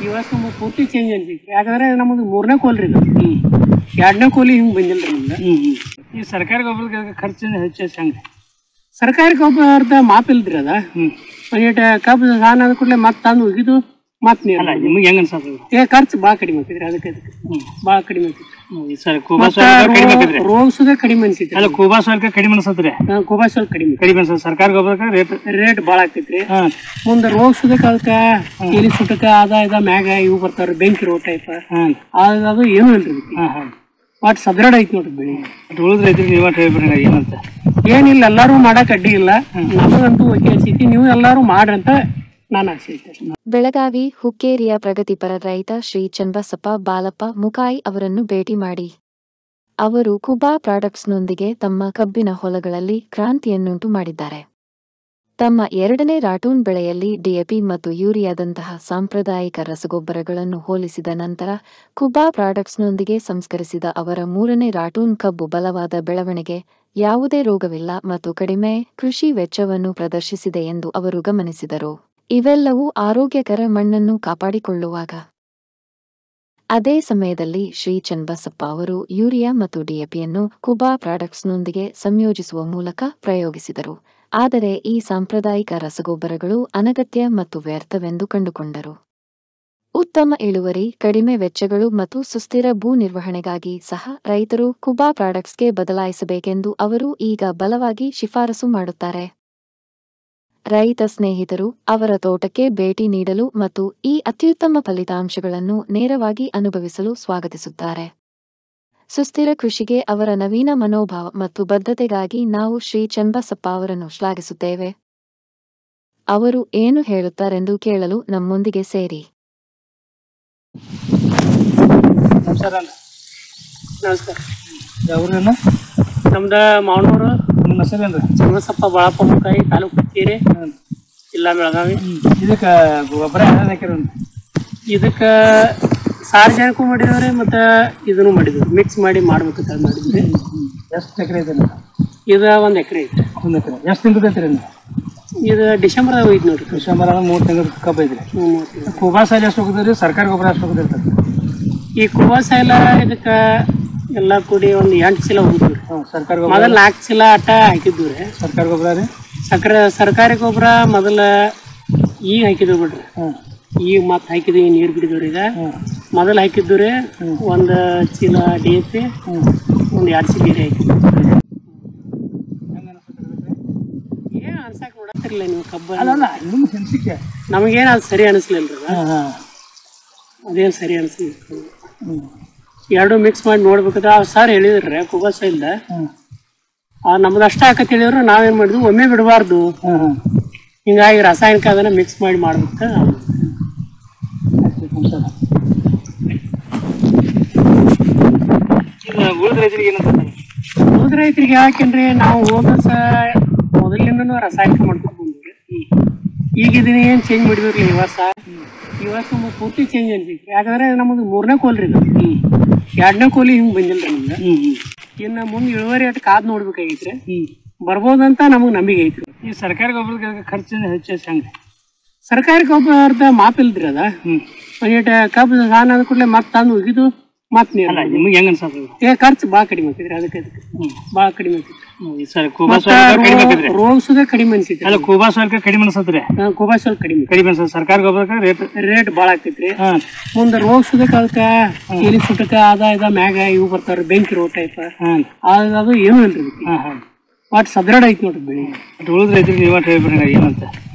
ಈ ವರ್ಷ ನಮಗೆ ಪೂರ್ತಿ ಚೇಂಜ್ ಅನ್ಸಿತ್ತು. ಯಾಕಂದ್ರೆ ನಮ್ಮದು 3ನೇ ಕೋಲ್ ರೀ, 2ನೇ ಕೋಲಿ ಹಿಂಗೆ ಬಂದಿಲ್ಲ ರೀ ನಮ್ಗೆ. ಈ ಸರ್ಕಾರಿ ಗೊಬ್ಬರ ಖರ್ಚು ಹೆಚ್ಚು ಹಂಗೆ ಸರ್ಕಾರಿ ಗೊಬ್ಬರದ ಮಾಪ್ ಇಲ್ದ್ರಿ ಅದ. ಒಂದಿಟ್ಟು ಕಬ್ಬು ಸಾನ ಆದ ಕೂಡಲೇ ಮತ್ತೆ ತಂದು ಒಗಿದು ಮತ್ತೆ ನೀರು. ನಿಮ್ಗೆ ಹೆಂಗ ಅನ್ಸತ್ತೆ? ಖರ್ಚು ಭಾಳ ಕಡಿಮೆ ಆಗ್ತಿದ್ರಿ, ಅದಕ್ಕೆ ಭಾಳ ಕಡಿಮೆ ಆಗ್ತಿತ್ತು. ರೋಗ ಸುದ ಕಡಿಮೆ ಅನ್ಸಿತ್ತು. ಅಲ್ಲ ಕೋಬಾಸೋಲ್ಕ ಕಡಿಮೆ ಅನ್ಸತ್ರಿ? ಕೋಬಾಸೋಲ್ ಕಡಿಮೆ ಅನ್ಸತ್. ಸರ್ಕಾರಿ ಗೊಬ್ಬರಕ್ಕೆ ರೇಟ್ ಭಾಳ ಆಗ್ತೈತ್ರಿ. ಮುಂದೆ ರೋಗ ಸುದಕ್ಕೆ ಅದಕ್ಕೆ ಎಲಿ ಸುಟ್ಟಕ ಅದ ಮ್ಯಾಗ ಇವು ಬರ್ತಾವ್ರಿ, ಬೆಂಕಿ ರೋ ಟೈಪ್. ಅದು ಏನೂ ಇಲ್ರಿ, ಒಟ್ಟು ಸದೃಢ ಐತಿ ನೋಡ್ರಿ ಬೆಳಿ. ಉಳಿದ ರೈತರಿಗೆ ನೀವ ಹೇಳ್ಬಿಡ್ರಿ ಏನಂತ? ಏನಿಲ್ಲ, ಎಲ್ಲಾರು ಮಾಡಕ್ ಅಡ್ಡಿ ಇಲ್ಲ, ನಮಗಂತೂ ಓಕೆ ಅನ್ಸೈತಿ. ನೀವು ಎಲ್ಲಾರು ಮಾಡ್ರಂತ ನಾನು ಆಸೆ ಐತೆ. ಬೆಳಗಾವಿ ಹುಕ್ಕೇರಿಯ ಪ್ರಗತಿಪರ ರೈತ ಶ್ರೀ ಚನ್ನಬಸಪ್ಪ ಬಾಲಪ್ಪ ಮುಕಾಯಿ ಅವರನ್ನು ಭೇಟಿ ಮಾಡಿ ಅವರು ಕುಬಾ ಪ್ರಾಡಕ್ಟ್ಸ್ನೊಂದಿಗೆ ತಮ್ಮ ಕಬ್ಬಿನ ಹೊಲಗಳಲ್ಲಿ ಕ್ರಾಂತಿಯನ್ನುಂಟು ಮಾಡಿದ್ದಾರೆ. ತಮ್ಮ 2ನೇ ರಾಟೂನ್ ಬೆಳೆಯಲ್ಲಿ ಡಿಎಪಿ ಮತ್ತು ಯೂರಿಯಾದಂತಹ ಸಾಂಪ್ರದಾಯಿಕ ರಸಗೊಬ್ಬರಗಳನ್ನು ಹೋಲಿಸಿದ ನಂತರ ಕುಬಾ ಪ್ರಾಡಕ್ಟ್ಸ್ನೊಂದಿಗೆ ಸಂಸ್ಕರಿಸಿದ ಅವರ 3ನೇ ರಾಟೂನ್ ಕಬ್ಬು ಬಲವಾದ ಬೆಳವಣಿಗೆ, ಯಾವುದೇ ರೋಗವಿಲ್ಲ ಮತ್ತು ಕಡಿಮೆ ಕೃಷಿ ವೆಚ್ಚವನ್ನು ಪ್ರದರ್ಶಿಸಿದೆ ಎಂದು ಅವರು ಗಮನಿಸಿದರು. ಇವೆಲ್ಲವೂ ಆರೋಗ್ಯಕರ ಮಣ್ಣನ್ನು ಕಾಪಾಡಿಕೊಳ್ಳುವಾಗ. ಅದೇ ಸಮಯದಲ್ಲಿ ಶ್ರೀ ಚನ್ನಬಸಪ್ಪ ಅವರು ಯೂರಿಯಾ ಮತ್ತು ಡಿಎಪಿಯನ್ನು ಕುಬಾ ಪ್ರಾಡಕ್ಟ್ಸ್ನೊಂದಿಗೆ ಸಂಯೋಜಿಸುವ ಮೂಲಕ ಪ್ರಯೋಗಿಸಿದರು. ಆದರೆ ಈ ಸಾಂಪ್ರದಾಯಿಕ ರಸಗೊಬ್ಬರಗಳು ಅನಗತ್ಯ ಮತ್ತು ವ್ಯರ್ಥವೆಂದು ಕಂಡುಕೊಂಡರು. ಉತ್ತಮ ಇಳುವರಿ, ಕಡಿಮೆ ವೆಚ್ಚಗಳು ಮತ್ತು ಸುಸ್ಥಿರ ಭೂ ನಿರ್ವಹಣೆಗಾಗಿ ಸಹ ರೈತರು ಕುಬಾ ಪ್ರಾಡಕ್ಟ್ಸ್ಗೆ ಬದಲಾಯಿಸಬೇಕೆಂದು ಅವರು ಈಗ ಬಲವಾಗಿ ಶಿಫಾರಸು ಮಾಡುತ್ತಾರೆ. ರೈತ ಸ್ನೇಹಿತರು ಅವರ ತೋಟಕ್ಕೆ ಭೇಟಿ ನೀಡಲು ಮತ್ತು ಈ ಅತ್ಯುತ್ತಮ ಫಲಿತಾಂಶಗಳನ್ನು ನೇರವಾಗಿ ಅನುಭವಿಸಲು ಸ್ವಾಗತಿಸುತ್ತಾರೆ. ಸುಸ್ಥಿರ ಕೃಷಿಗೆ ಅವರ ನವೀನ ಮನೋಭಾವ ಮತ್ತು ಬದ್ಧತೆಗಾಗಿ ನಾವು ಶ್ರೀ ಚನ್ನಬಸಪ್ಪ ಅವರನ್ನು ಶ್ಲಾಘಿಸುತ್ತೇವೆ. ಅವರು ಏನು ಹೇಳುತ್ತಾರೆಂದು ಕೇಳಲು ನಮ್ಮೊಂದಿಗೆ ಸೇರಿ. ನಮಸ್ಕಾರ. ಯಾವ್ರೇನು? ನಮ್ದ ಮಾವನೂರು. ನಿಮ್ಮ ಹೆಸರೇನ್ರಿ? ಚನ್ನಬಸಪ್ಪ ಬಾಳಪ್ಪ ಮುಕಾಯಿ, ತಾಲೂಕು ಹುಕ್ಕೇರಿ, ಜಿಲ್ಲಾ ಬೆಳಗಾವಿ. ಇದಕ್ಕೆ ಗೊಬ್ಬರ ಹಾಕಿರ? ಇದಕ್ಕೆ ಸಾರ್ವಜನಿಕೂ ಮಾಡಿದವ್ರಿ ಮತ್ತು ಇದನ್ನು ಮಾಡಿದ್ವಿ, ಮಿಕ್ಸ್ ಮಾಡಿ ಮಾಡ್ಬೇಕಂತ ಮಾಡಿದ್ವಿ. ಎಷ್ಟು ಎಕರೆ ಐತೆ? ಇದು 1 ಎಕರೆ ಐತೆ. 1 ಎಕರೆ ಎಷ್ಟು ತಿಂಗಳು ಐತ್ರಿ? ಇದು ಡಿಸೆಂಬರ್ದಾಗ ಹೋಯ್ತು ನೋಡ್ರಿ. ಡಿಸೆಂಬರ್ 3 ತಿಂಗಳು ಕಬ್ಬು ಐತ್ರಿ. ಕುಬಾ ಸಾಯಿಲ್ ಎಷ್ಟು ಹೋಗಿದ್ರಿ? ಸರ್ಕಾರಿ ಗೊಬ್ಬರ ಎಷ್ಟು ಹೋಗಿದ್ರಿ? ಈ ಕುಬಾ ಸಾಯಿಲ ಇದಕ್ಕೆ ಎಲ್ಲ ಕೂಡಿ ಒಂದು 8 ಚೀಲ ಹೋಗಿದ್ವಿ. ಸರ್ಕಾರಿ ಗೊಬ್ಬರ ಮೊದಲು 4 ಚೀಲ ಅಟ್ಟ ಹಾಕಿದ್ವಿ ರೀ. ಸರ್ಕಾರಿ ಗೊಬ್ಬರ ರೀ? ಸರ್ಕಾರಿ ಗೊಬ್ಬರ ಮೊದಲು ಈಗ ಹಾಕಿದ್ವಿ ಬಿಡ್ರಿ. ಈಗ ಮತ್ತೆ ಹಾಕಿದ್ವಿ, ನೀರು ಬಿಡಿದ್ವಿ. ಈಗ ಮೊದಲು ಹಾಕಿದ್ದು ರೀ 1 ಚೀಲ DAP, 2 ಚೀಲ ನೀರು ಹಾಕಿದ್ವಿ. ಏನು ಅನ್ಸಕ್ಕೆ ನೋಡತ್ತಿರಲಿಲ್ಲ ನೀವು ಕಬ್ಬ. ನಮಗೇನು ಅದು ಸರಿ ಅನಿಸ್ಲಿಲ್ಲ ರೀ. ಅದೇನು ಸರಿ ಅನಿಸ್ಲಿಲ್ಲ. 2 ಮಿಕ್ಸ್ ಮಾಡಿ ನೋಡ್ಬೇಕಾದ್ರೆ ಸರ್ ಹೇಳಿದ್ರಿ ಕುಬಾ ಸಾಯಿಲ್ದ ನಮ್ದು ಅಷ್ಟ ಹಾಕತ್ ಹೇಳಿದ್ರು. ನಾವೇನು ಮಾಡಿದ್ವಿ, ಒಮ್ಮೆ ಬಿಡಬಾರ್ದು, ಹಿಂಗಾಗಿ ರಾಸಾಯನಿಕ ಅದನ್ನ ಮಿಕ್ಸ್ ಮಾಡಿ ಮಾಡ್ಬೇಕು. ಉಳಿದ ರೈತರಿಗೆ ಯಾಕೆಂದ್ರೆ ನಾವು ಹೋದ ಮೊದಲಿಂದನೂ ರಾಸಾಯನಿಕ ಮಾಡ್ಕೊಂಡು ಬಂದ್ರಿ. ಈಗ ಇದನ್ನ ಏನು ಚೇಂಜ್ ಮಾಡಿದ್ರಿ ಈ ವರ್ಷ ನಮಗೆ ಪೂರ್ತಿ ಚೇಂಜ್ ಅನ್ಸಿತ್ತು. ಯಾಕಂದ್ರೆ ನಮ್ಮದು 3ನೇ ಕೋಲ್ ರೀ, 2ನೇ ಕೋಲಿ ಹಿಂಗೆ ಬಂದಿಲ್ಲ ರೀ ನಮ್ಗೆ. ಇನ್ನು ಮುಂದೆ ಇಳುವರಿ ಅಷ್ಟು ಕಾದ್ ನೋಡ್ಬೇಕಾಗೈತ್ರಿ. ಬರ್ಬೋದಂತ ನಮಗೆ ನಂಬಿಕೆ ಐತ್ರಿ. ಈ ಸರ್ಕಾರಿ ಗೊಬ್ಬರದ ಖರ್ಚು ಹೆಚ್ಚು ಹಂಗೆ ಸರ್ಕಾರಿ ಗೊಬ್ಬರದ ಮಾಪ್ ಇಲ್ದ್ರಿ ಅದ. ಒಂದಿಟ್ಟು ಕಬ್ಬು ಸಾನ ಆದ ಕೂಡಲೇ ಮತ್ತೆ ತಂದು ಒಗಿದು ಮತ್ತೆ ನೀರು. ನಿಮ್ಗೆ ಹೆಂಗ ಅನ್ಸತ್ತೆ? ಖರ್ಚು ಭಾಳ ಕಡಿಮೆ ಆಗ್ತೈತ್ರಿ, ಅದಕ್ಕೆ ಭಾಳ ಕಡಿಮೆ ಆಗ್ತೈತಿ. ರೋಗ ಸುದ ಕಡಿಮೆ ಅನ್ಸೈತಿ. ಅಲ್ಲ ಕೋಬಾಸೋಲ್ಕ ಕಡಿಮೆ ಅನ್ಸತ್ರಿ? ಕೋಬಾಸೋಲ್ ಕಡಿಮೆ ಅನ್ಸತ್. ಸರ್ಕಾರಿ ಗೊಬ್ಬರಕ್ಕೆ ರೇಟ್ ಭಾಳ ಆಗ್ತೈತ್ರಿ. ಮುಂದೆ ರೋಗ ಸುದಕ್ಕೆ ಅದಕ್ಕೆ ಎಲಿ ಸುಟ್ಟಕ ಅದ ಮ್ಯಾಗ ಇವು ಬರ್ತಾವ್ರಿ, ಬೆಂಕಿ ರೋ ಟೈಪ್. ಅದು ಏನೂ ಇಲ್ರಿ, ಒಟ್ಟು ಸದೃಢ ಐತಿ ನೋಡ್ರಿ ಬೆಳಿ. ಉಳಿದ ರೈತರಿಗೆ ನೀವ ಹೇಳ್ಬಿಡ್ರಿ ಏನಂತ?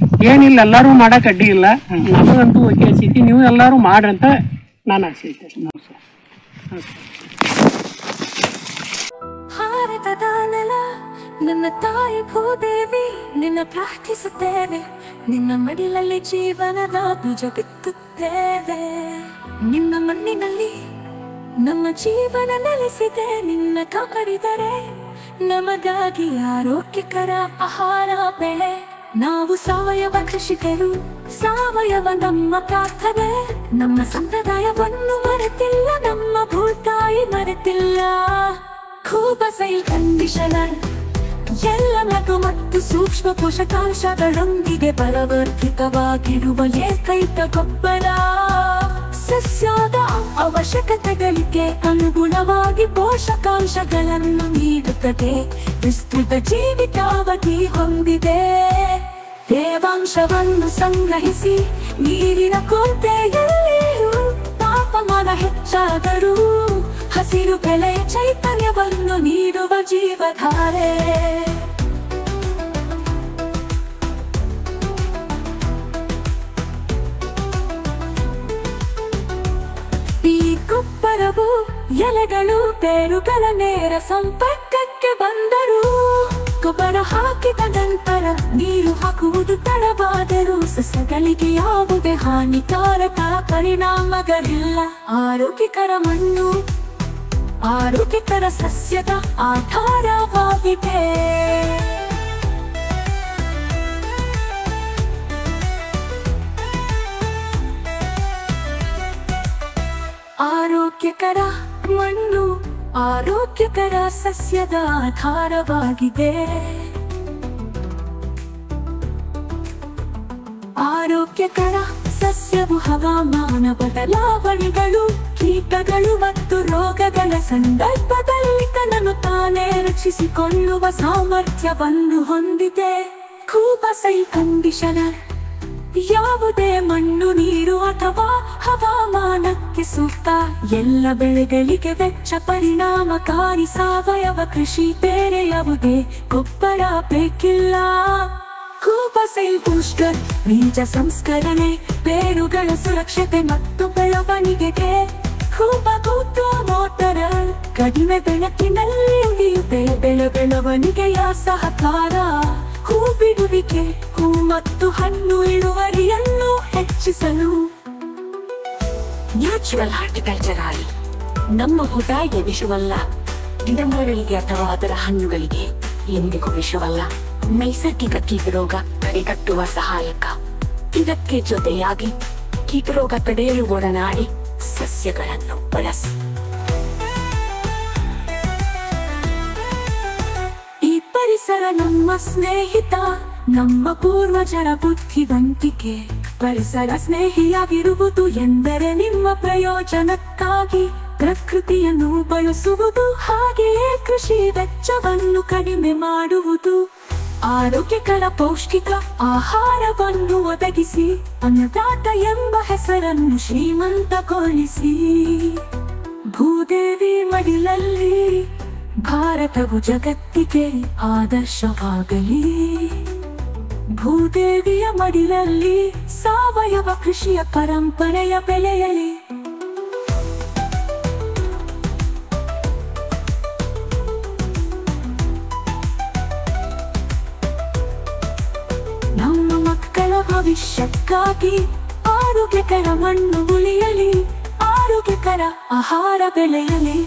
ಏನಿಲ್ಲ, ಎಲ್ಲಾರು ಮಾಡಕ್ ಅಡ್ಡಿ ಇಲ್ಲ, ನಮಗಂತೂ ಓಕೆ ಅನ್ಸೈತಿ. ನೀವು ಎಲ್ಲಾರು ಮಾಡ್ರಂತ ನಾನು ಆಸೆ ಐತೆ. ಭಾರತದ ನೆಲ ನನ್ನ ತಾಯಿ ಭೂದೇವಿ, ನಿನ್ನ ಪ್ರಾರ್ಥಿಸುತ್ತೇವೆ. ನಿನ್ನ ಮಡಿಲಲ್ಲಿ ಜೀವನದ ಬೀಜ ಬಿತ್ತುತ್ತೇವೆ. ನಿನ್ನ ಮಣ್ಣಿನಲ್ಲಿ ನಮ್ಮ ಜೀವನ ನೆಲೆಸಿದೆ. ನಿನ್ನ ಕಾಪಾಡಿದರೆ ನಮಗಾಗಿ ಆರೋಗ್ಯಕರ ಆಹಾರ ಬೆಳೆ. ನಾವು ಸಾವಯವ ಕೃಷಿಕರು, ಸಾವಯವ ನಮ್ಮ ಪ್ರಾರ್ಥನೆ. ನಮ್ಮ ಸಂಪ್ರದಾಯವನ್ನು ಮರೆತಿಲ್ಲ, ನಮ್ಮ ಭೂತಾಯಿ ಮರೆತಿಲ್ಲ. ಕುಬಾ ಸಾಯಿಲ್ ಕಂಡೀಷನರ್ ಎಲ್ಲ ಲಘು ಮತ್ತು ಸೂಕ್ಷ್ಮ ಪೋಷಕಾಂಶಗಳೊಂದಿಗೆ ಬಲವರ್ಧಿತವಾಗಿರುವ ಏಕೈಕ ಗೊಬ್ಬರ. ಅವಶ್ಯಕತೆಗಳಿಗೆ ಅನುಗುಣವಾಗಿ ಪೋಷಕಾಂಶಗಳನ್ನು ನೀಡುತ್ತದೆ. ವಿಸ್ತೃತ ಜೀವಿತಾವಧಿ ಹೊಂದಿದೆ. ತೇವಾಂಶವನ್ನು ಸಂಗ್ರಹಿಸಿ ನೀರಿನ ಕೊರತೆಯಲ್ಲಿಯೂ ತಾಪಮಾನ ಹೆಚ್ಚಾದರೂ ಹಸಿರು ಬೆಳೆಯ ಚೈತನ್ಯವನ್ನು ನೀಡುವ ಜೀವಧಾರೆ. ಈ ಗೊಬ್ಬರವು ಎಲೆಗಳು ಬೇರುಗಳ ನೇರ ಸಂಪರ್ಕಕ್ಕೆ ಬಂದರೂ ಗೊಬ್ಬರ ಹಾಕಿದ ನಂತರ ನೀರು ಹಾಕುವುದು ತಡವಾದರೂ ಸಸ್ಯಗಳಿಗೆ ಯಾವುದೇ ಹಾನಿಕಾರಕ ಪರಿಣಾಮಗಳಿಲ್ಲ. ಆರೋಗ್ಯಕರ ಮಣ್ಣು ಆರೋಗ್ಯಕರ ಸಸ್ಯದ ಆಧಾರವಾಗಿದೆ. ಆರೋಗ್ಯಕರ ಮಣ್ಣು ಆರೋಗ್ಯಕರ ಸಸ್ಯದ ಆಧಾರವಾಗಿದೆ. ಆರೋಗ್ಯಕರ ಸಸ್ಯವು ಹವಾಮಾನ ಬದಲಾವಣೆಗಳು, ಕೀಟಗಳು ಮತ್ತು ರೋಗಗಳ ಸಂದರ್ಭದಲ್ಲಿ ತನ್ನನ್ನು ತಾನೇ ರಕ್ಷಿಸಿಕೊಳ್ಳುವ ಸಾಮರ್ಥ್ಯವನ್ನು ಹೊಂದಿದೆ. ಕೂಬಸೈ ಕಂಡೀಷನರ್ ಯಾವುದೇ ಮಣ್ಣು, ನೀರು ಅಥವಾ ಹವಾಮಾನಕ್ಕೆ ಸೂಕ್ತ. ಎಲ್ಲ ಬೆಳೆಗಳಿಗೆ ವೆಚ್ಚ ಪರಿಣಾಮಕಾರಿ ಸಾವಯವ ಕೃಷಿ. ಬೇರೆ ಯಾವುದೇ ಗೊಬ್ಬರ ಬೇಕಿಲ್ಲ. ಕೂಬಸೈಲ್ ಬೂಸ್ಟರ್ ಬೀಜ ಸಂಸ್ಕರಣೆ, ಬೇರುಗಳ ಸುರಕ್ಷತೆ ಮತ್ತು ಬೆಳವಣಿಗೆಗೆ. ಕೂಬ ಮೋಟರ್ ಕಡಿಮೆ ಬೆಳಕಿನಲ್ಲಿ ಉಳಿಯುತ್ತೆ ಬೆಳವಣಿಗೆಯ ಸಹಕಾರ. ಹೂ ಬಿಡುವಿಕೆ, ಹೂ ಮತ್ತು ಹಣ್ಣು ಇಳುವರಿಯನ್ನು ಹೆಚ್ಚಿಸಲು. ನ್ಯಾಚುರಲ್ ಹಾರ್ಟಿಕಲ್ಚರ್ ಆಯಿಲ್ ನಮ್ಮ ಊಟಕ್ಕೆ ವಿಷವಲ್ಲ, ಗಿಡಮರಗಳಿಗೆ ಅಥವಾ ಅದರ ಹಣ್ಣುಗಳಿಗೆ ಎಂದಿಗೂ ವಿಷವಲ್ಲ. ನೈಸರ್ಗಿಕ ಕೀಟರೋಗ ತಡೆಗಟ್ಟುವ ಸಹಾಯಕ. ಇದಕ್ಕೆ ಜೊತೆಯಾಗಿ ಕೀಟರೋಗ ತಡೆಯಲು ಒಡನಾಡಿ ಸಸ್ಯಗಳನ್ನು ಬಳಸಿ. ಈ ಪರಿಸರ ನಮ್ಮ ಸ್ನೇಹಿತ, ನಮ್ಮ ಪೂರ್ವಜರ ಬುದ್ಧಿವಂತಿಕೆ. ಪರಿಸರ ಸ್ನೇಹಿಯಾಗಿರುವುದು ಎಂದರೆ ನಿಮ್ಮ ಪ್ರಯೋಜನಕ್ಕಾಗಿ ಪ್ರಕೃತಿಯನ್ನು ಬಳಸುವುದು, ಹಾಗೆಯೇ ಕೃಷಿ ವೆಚ್ಚವನ್ನು ಕಡಿಮೆ ಮಾಡುವುದು. ಆರೋಗ್ಯಕರ ಪೌಷ್ಟಿಕ ಆಹಾರವನ್ನು ಒದಗಿಸಿ ಅನ್ನದಾತ ಎಂಬ ಹೆಸರನ್ನು ಶ್ರೀಮಂತಗೊಳಿಸಿ. ಭೂದೇವಿ ಮಡಿಲಲ್ಲಿ ಭಾರತವು ಜಗತ್ತಿಗೆ ಆದರ್ಶವಾಗಲಿ. ಭೂದೇವಿಯ ಮಡಿಲಲ್ಲಿ ಸಾವಯವ ಕೃಷಿಯ ಪರಂಪರೆಯ ಬೆಳೆಯಲಿ. ನಮ್ಮ ಮಕ್ಕಳ ಭವಿಷ್ಯಕ್ಕಾಗಿ ಆರೋಗ್ಯಕರ ಮಣ್ಣು ಉಳಿಯಲಿ, ಆರೋಗ್ಯಕರ ಆಹಾರ ಬೆಳೆಯಲಿ.